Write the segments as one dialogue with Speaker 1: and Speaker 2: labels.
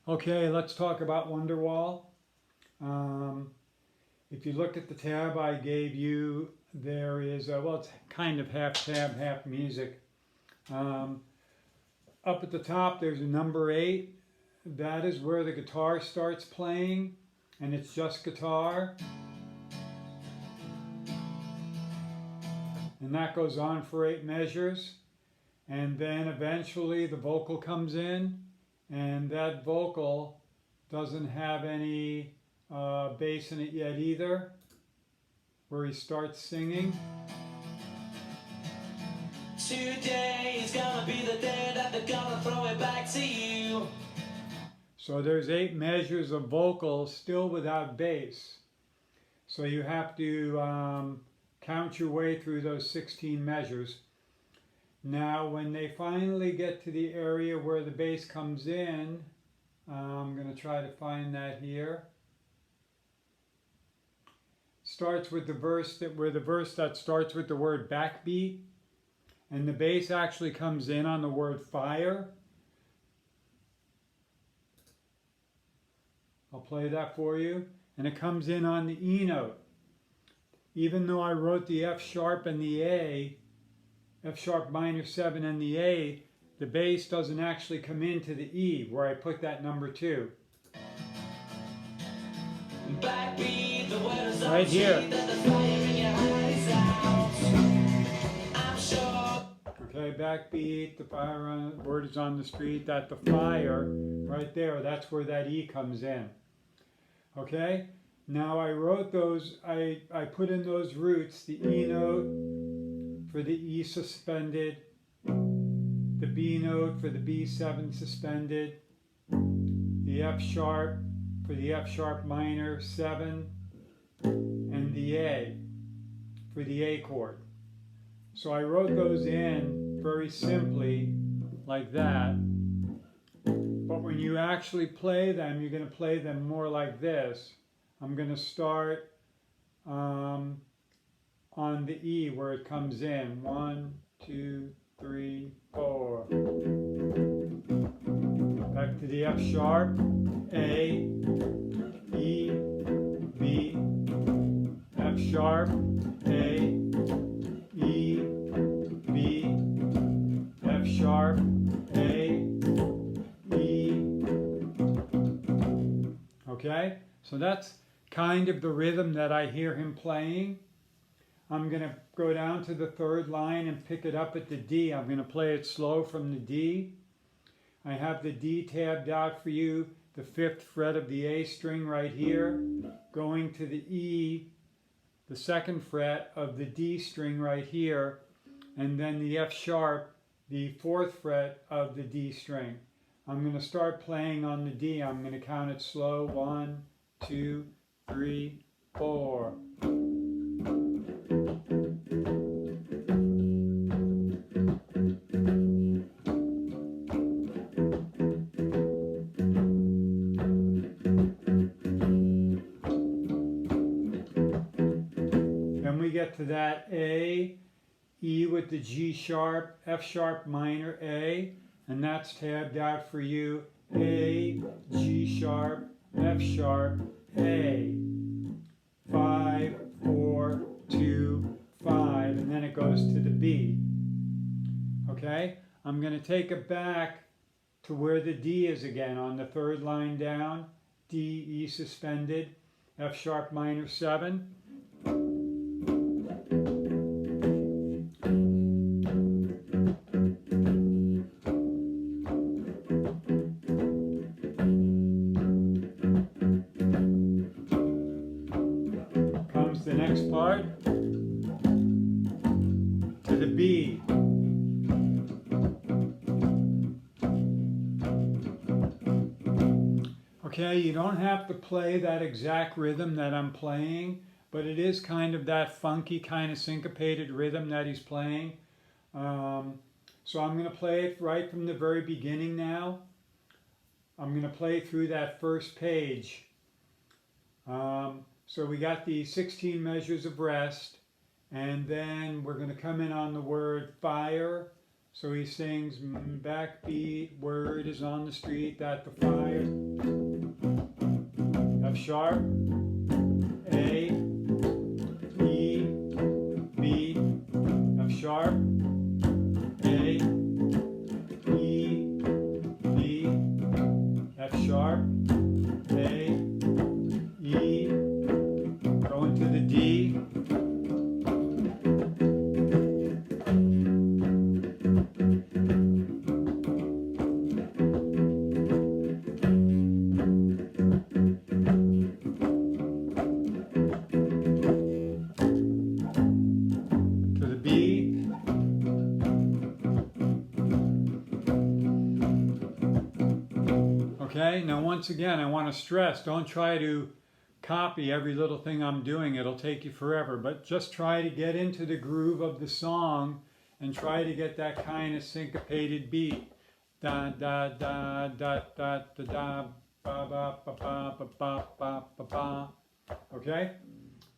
Speaker 1: Okay, let's talk about Wonderwall. Um, if you look at the tab I gave you, there is, well, it's kind of half tab, half music. Um, Up at the top, there's a number 8. That is where the guitar starts playing, and it's just guitar. And that goes on for 8 measures. And then eventually the vocal comes in, and that vocal doesn't have any bass in it yet either, where he starts singing. Today is gonna be the day that they're gonna throw it back to you. So there's 8 measures of vocals still without bass. So you have to count your way through those 16 measures. Now when they finally get to the area where the bass comes in, I'm going to try to find that here. Starts with the verse that starts with the word backbeat, and the bass actually comes in on the word fire. I'll play that for you. And it comes in on the E note. Even though I wrote the F sharp and the A, F sharp minor 7 and the A, the bass doesn't actually come into the E where I put that number 2. Right here. Okay, backbeat, the fire word is on the street, that the fire, right there, that's where that E comes in. Okay, now I wrote those, I put in those roots, the E note for the E suspended, the B note for the B7 suspended, the F sharp for the F sharp minor 7, and the A for the A chord. So I wrote those in very simply like that. But when you actually play them, you're going to play them more like this. I'm going to start on the E where it comes in. 1, 2, 3, 4. Back to the F sharp, A, E, B, F sharp, A, E, B, F sharp, A, E. Okay, so that's kind of the rhythm that I hear him playing. I'm going to go down to the 3rd line and pick it up at the D. I'm going to play it slow from the D. I have the D tabbed out for you, the 5th fret of the A string right here, going to the E, the 2nd fret of the D string right here, and then the F sharp, the 4th fret of the D string. I'm going to start playing on the D. I'm going to count it slow. 1, 2, 3, 4. Then we get to that A, E with the G sharp, F sharp minor A, and that's tabbed out for you. A, G sharp, F sharp, A. 5, 4, 2, 5, and then it goes to the B. Okay, I'm going to take it back to where the D is again on the 3rd line down. D, E suspended, F sharp minor 7. Comes the next part to the B. Okay, you don't have to play that exact rhythm that I'm playing, but it is kind of that funky, kind of syncopated rhythm that he's playing. So I'm going to play it right from the very beginning now. I'm going to play through that first page. So we got the 16 measures of rest, and then we're going to come in on the word fire. So he sings, backbeat, word is on the street that the fire, F sharp, A, E, B, F sharp, A, E, B, F sharp, A, E, going to the D, to the B, okay? Now once again, I want to stress, don't try to copy every little thing I'm doing. It'll take you forever, but just try to get into the groove of the song and try to get that kind of syncopated beat. Da da da da da da da ba ba ba ba ba ba ba ba ba. Okay?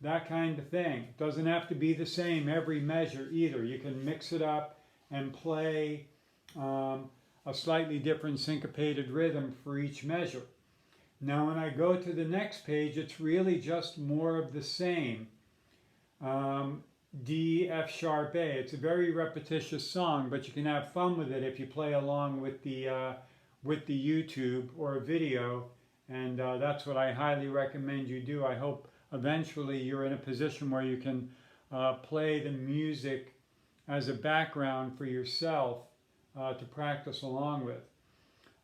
Speaker 1: That kind of thing. It doesn't have to be the same every measure either. You can mix it up and play a slightly different syncopated rhythm for each measure. Now when I go to the next page, it's really just more of the same. D, F sharp, A. It's a very repetitious song, but you can have fun with it if you play along with the YouTube or a video, and that's what I highly recommend you do. I hope eventually you're in a position where you can play the music as a background for yourself to practice along with.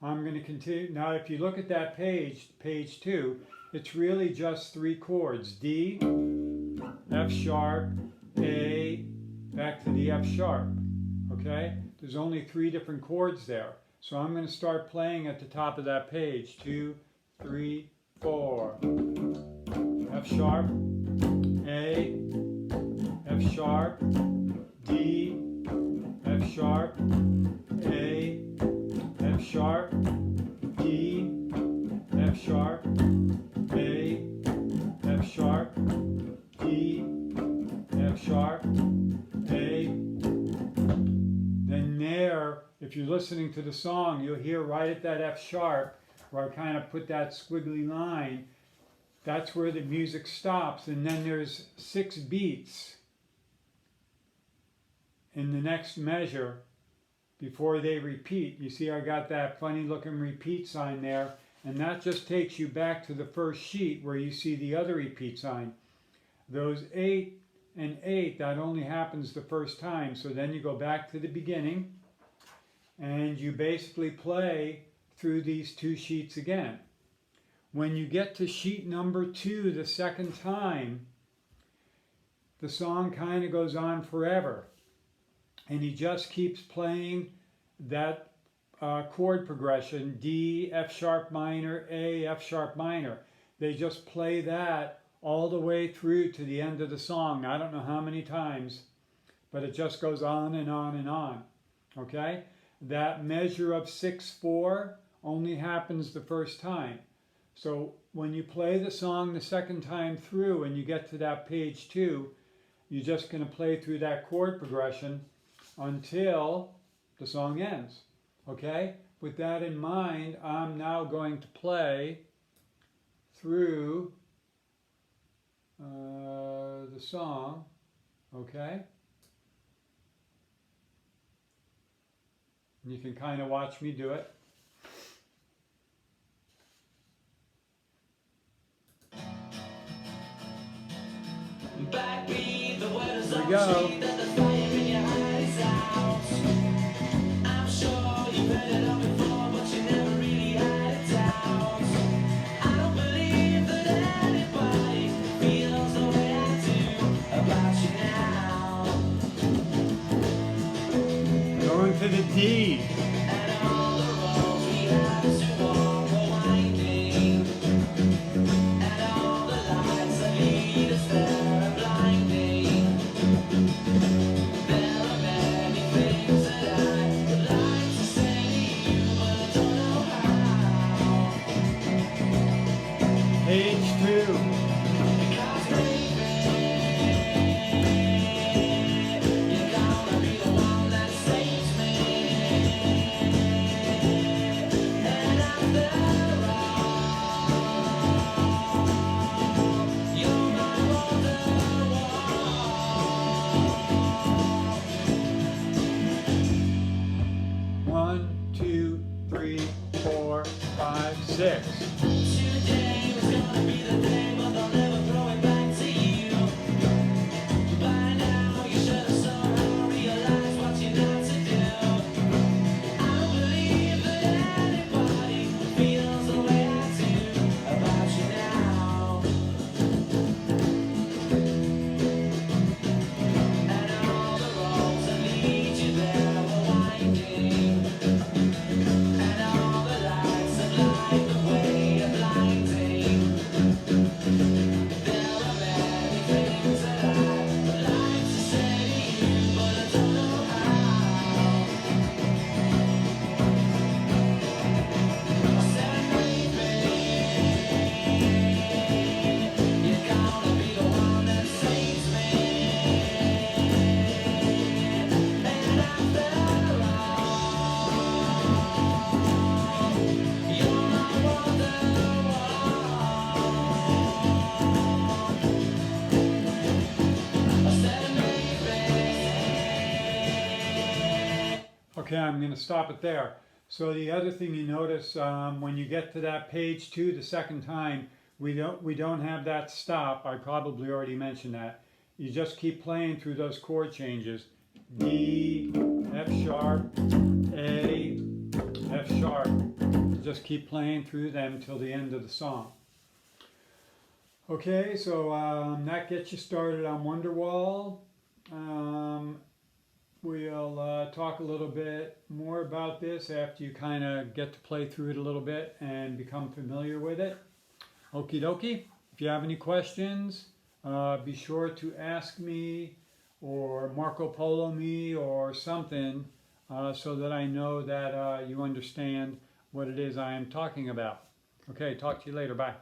Speaker 1: I'm going to continue. Now if you look at that page, page 2, it's really just 3 chords. D, F sharp, A, back to the F sharp. Okay? There's only 3 different chords there. So I'm going to start playing at the top of that page. 2, 3, 4. F sharp, A, F sharp, D, F sharp, A, F sharp, D, F sharp, A, F sharp, D, F sharp, A. Then there, if you're listening to the song, you'll hear right at that F sharp, where I kind of put that squiggly line, that's where the music stops, and then there's 6 beats in the next measure before they repeat. You see I got that funny looking repeat sign there, and that just takes you back to the first sheet where you see the other repeat sign. Those 8 and 8, that only happens the first time, so then you go back to the beginning and you basically play through these 2 sheets again. When you get to sheet number 2 the second time, the song kind of goes on forever. And he just keeps playing that chord progression, D, F sharp minor, A, F sharp minor. They just play that all the way through to the end of the song. I don't know how many times, but it just goes on and on and on. Okay? That measure of 6/4 only happens the first time. So when you play the song the second time through and you get to that page 2, you're just going to play through that chord progression until the song ends. Okay? With that in mind, I'm now going to play through the song. Okay? And you can kind of watch me do it.
Speaker 2: Backbeat, the word is
Speaker 1: Here
Speaker 2: on
Speaker 1: we
Speaker 2: the
Speaker 1: go.
Speaker 2: street that the fire in your eyes out. I'm sure you've heard it all before, but you never really had it out. I don't believe that anybody feels the way I do about you now.
Speaker 1: Going to the D.
Speaker 2: And all the roads we have to walk are winding, and all the lights that lead us there are blinding. There are many things that I would like to say to you, but I don't know how.
Speaker 1: Page 2.
Speaker 2: Because baby, you're gonna be the one that saves me.
Speaker 1: 3, 4, 5, 6.
Speaker 2: Today was gonna be the day, but they'll never throw it back to you. By now, you should have somehow realized what you're not to do. I don't believe that anybody feels the way I do about you now. And all the roads that lead you there were winding. And all the lights that light the way are blinding. There are many things that I'd like to say to you, but I don't know how. I said maybe you're gonna be the one that saves me. And after all, you're my wonderwall. I said maybe.
Speaker 1: Okay, I'm going to stop it there. So the other thing you notice when you get to that page 2 the second time, we don't have that stop. I probably already mentioned that. You just keep playing through those chord changes. D, F sharp, A, F sharp. Just keep playing through them till the end of the song. Okay, so that gets you started on Wonderwall. We'll talk a little bit more about this after you kind of get to play through it a little bit and become familiar with it. Okie dokie. If you have any questions, be sure to ask me or Marco Polo me or something so that I know that you understand what it is I am talking about. Okay, talk to you later. Bye.